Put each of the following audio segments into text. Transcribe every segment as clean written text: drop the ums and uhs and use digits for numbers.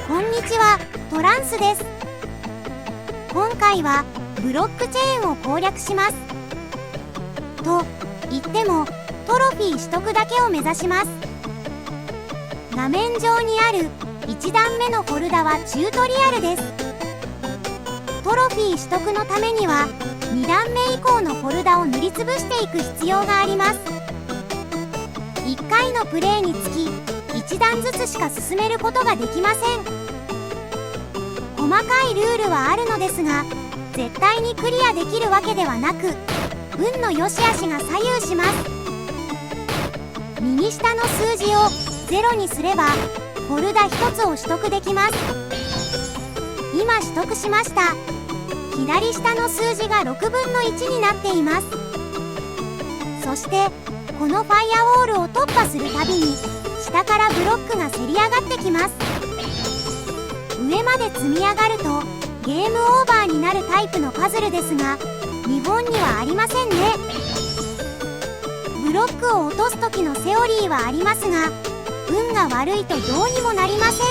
こんにちは、トランスです。今回はブロックチェーンを攻略します。と言ってもトロフィー取得だけを目指します。画面上にある1段目のフォルダはチュートリアルです。トロフィー取得のためには2段目以降のフォルダを塗りつぶしていく必要があります。1回のプレイにつき1段ずつしか進めることができません。細かいルールはあるのですが、絶対にクリアできるわけではなく、運の良し悪しが左右します。右下の数字を0にすればフォルダ1つを取得できます。今取得しました。左下の数字が6分の1になっています。そしてこのファイアウォールを突破するたびに下からブロックがせり上がってきます。上まで積み上がるとゲームオーバーになるタイプのパズルですが、日本にはありませんね。ブロックを落とす時のセオリーはありますが、運が悪いとどうにもなりません。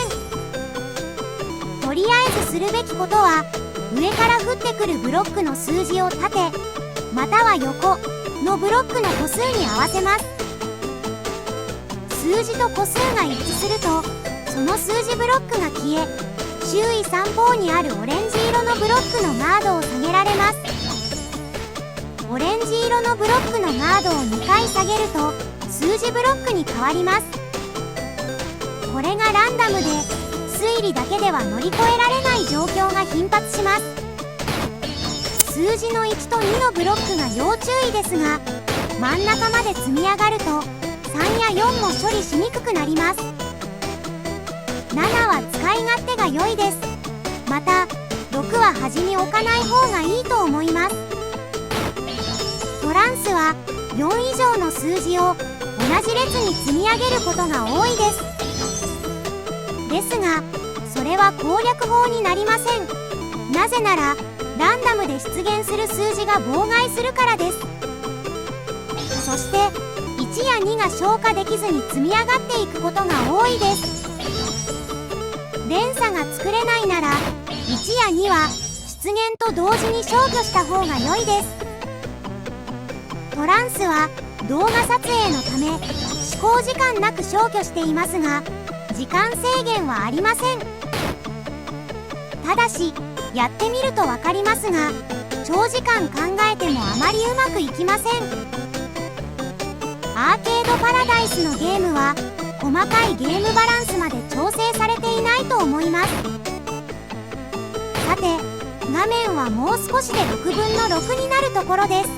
とりあえずするべきことは、上から降ってくるブロックの数字を縦または横のブロックの個数に合わせます。数字と個数が一致するとその数字ブロックが消え、周囲三方にあるオレンジ色のブロックのガードを下げられます。オレンジ色のブロックのガードを2回下げると数字ブロックに変わります。これがランダムで推理だけでは乗り越えられない状況が頻発します。数字の1と2のブロックが要注意ですが、真ん中まで積み上がると3や4も処理しにくくなります。7は使い勝手が良いです。また6は端に置かない方がいいと思います。トランスは4以上の数字を同じ列に積み上げることが多いです。ですがそれは攻略法になりません。なぜならランダムで出現する数字が妨害するからです。そして1や2が消化できずに積み上がっていくことが多いです。連鎖が作れないなら1や2は出現と同時に消去した方が良いです。トランスは動画撮影のため試行時間なく消去していますが、時間制限はありません。ただしやってみると分かりますが、長時間考えてもあまりうまくいきません。アーケードパラダイスのゲームは細かいゲームバランスまで調整されていないと思います。さて画面はもう少しで6分の6になるところです。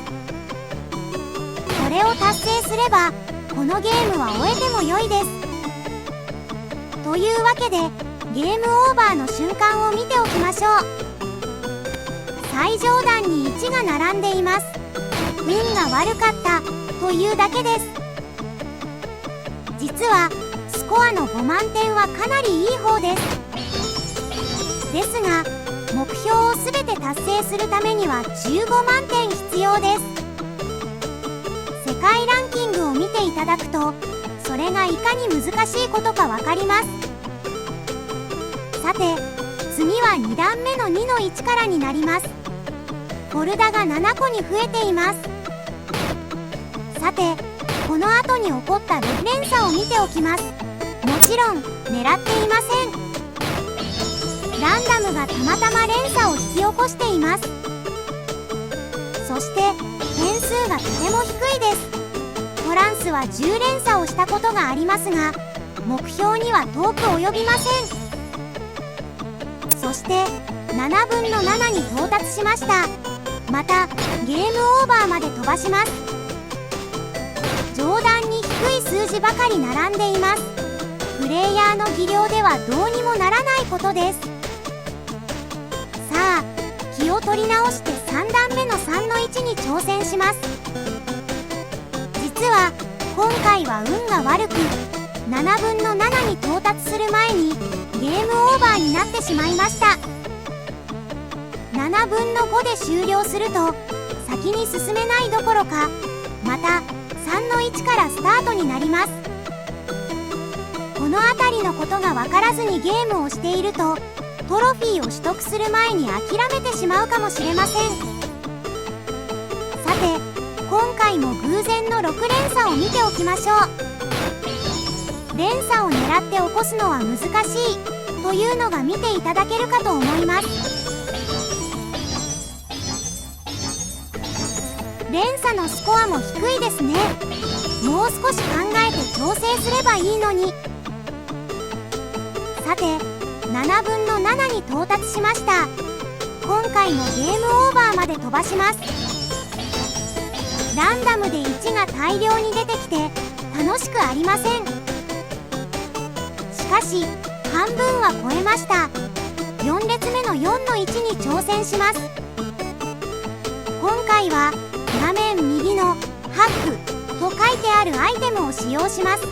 これを達成すればこのゲームは終えても良いです。というわけでゲームオーバーの瞬間を見ておきましょう。最上段に1が並んでいます。運が悪かったというだけです。実はスコアの5万点はかなりいい方です。ですが目標を全て達成するためには15万点必要です。世界ランキングを見ていただくとそれがいかに難しいことか分かります。さて次は2段目の2の1からになります。フォルダが7個に増えています。さてこの後に起こった6連鎖を見ておきます。もちろん狙っていません。ランダムがたまたま連鎖を引き起こしています。そして点数がとても低いです。トランスは10連鎖をしたことがありますが、目標には遠く及びません。そして7分の7に到達しました。またゲームオーバーまで飛ばします。上段に低い数字ばかり並んでいます。プレイヤーの技量ではどうにもならないことです。さあ気を取り直して3段目の3の1に挑戦します。実は今回は運が悪く7分の7に到達する前にゲームオーバーになってしまいました。7分の5で終了すると先に進めないどころかまた3の1からスタートになります。この辺りのことが分からずにゲームをしているとトロフィーを取得する前に諦めてしまうかもしれません。さて今回も偶然の6連鎖を見ておきましょう。連鎖を狙って起こすのは難しいというのが見ていただけるかと思います。連鎖のスコアも低いですね。もう少し考えて調整すればいいのに。さて7分の7に到達しました。今回もゲームオーバーまで飛ばします。ランダムで1が大量に出てきて楽しくありません。しかし半分は超えました。4列目の4の1に挑戦します。今回は画面右のハックと書いてあるアイテムを使用します。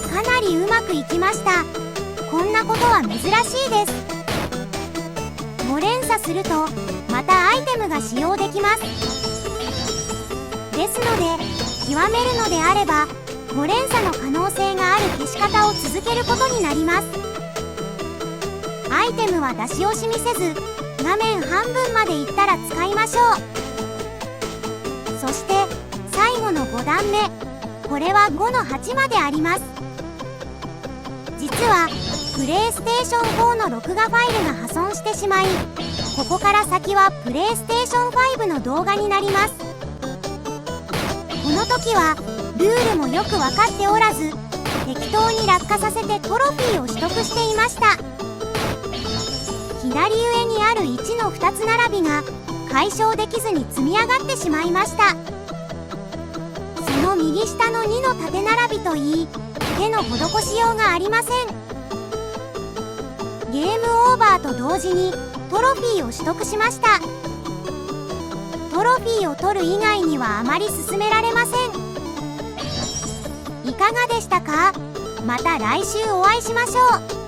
かなりうまくいきました。こんなことは珍しいです。5連鎖するとまたアイテムが使用できます。ですので極めるのであれば5連鎖の可能性がある消し方を続けることになります。アイテムは出し惜しみせず画面半分までいったら使いましょう。そして最後の5段目、これは5の8まであります。実はプレイステーション4の録画ファイルが破損してしまい、ここから先はプレイステーション5の動画になります。この時はルールもよく分かっておらず適当に落下させてトロフィーを取得していました。左上にある1の2つ並びが解消できずに積み上がってしまいました。その右下の2の縦並びといい手の施しようがありません。ゲームオーバーと同時にトロフィーを取得しました。トロフィーを取る以外にはあまり進められません。いかがでしたか？また来週お会いしましょう。